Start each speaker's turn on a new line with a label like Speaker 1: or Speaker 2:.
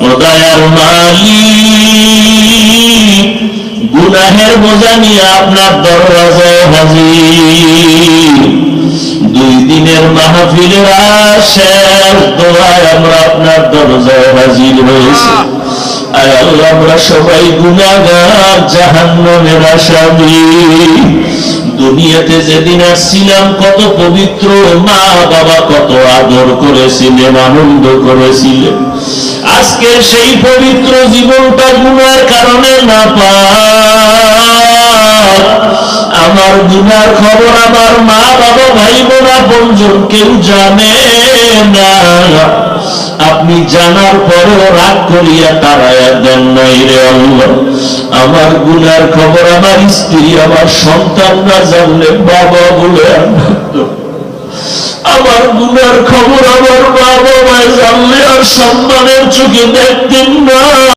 Speaker 1: ও দয়ার মালিক, গুনাহের বোঝা নিয়ে আপনার দরওয়াজায় হাজির। 2 দিনের মাহফিলের শেষ দোয়ায় আমরা আপনার দরজায় হাজির হয়েছি। আয় আল্লাহ, আমরা সবাই গুনাহগার, জাহান্নামের আসামি। দুনিয়াতে যেদিন আসছিলাম কত পবিত্র, মা বাবা কত আদর করেছিলেন, আনন্দ করেছিলেন। আজকে সেই পবিত্র জীবনটা গুনার কারণে না পাক। আমার গুনার খবর আমার মা বাবা, ভাই বোন, আপনজন কেউ জানে না। আপনি জানার পরও রাগ করিয়া তাড়াইয়া দেন নাই রে আল্লাহ। আমার গুনার খবর আমার স্ত্রী, আমার সন্তানরা জানলে বাবা বলে আমার গুনার খবর আমার বাবা জানলে আর সম্মানের চোখে দেখতেন না।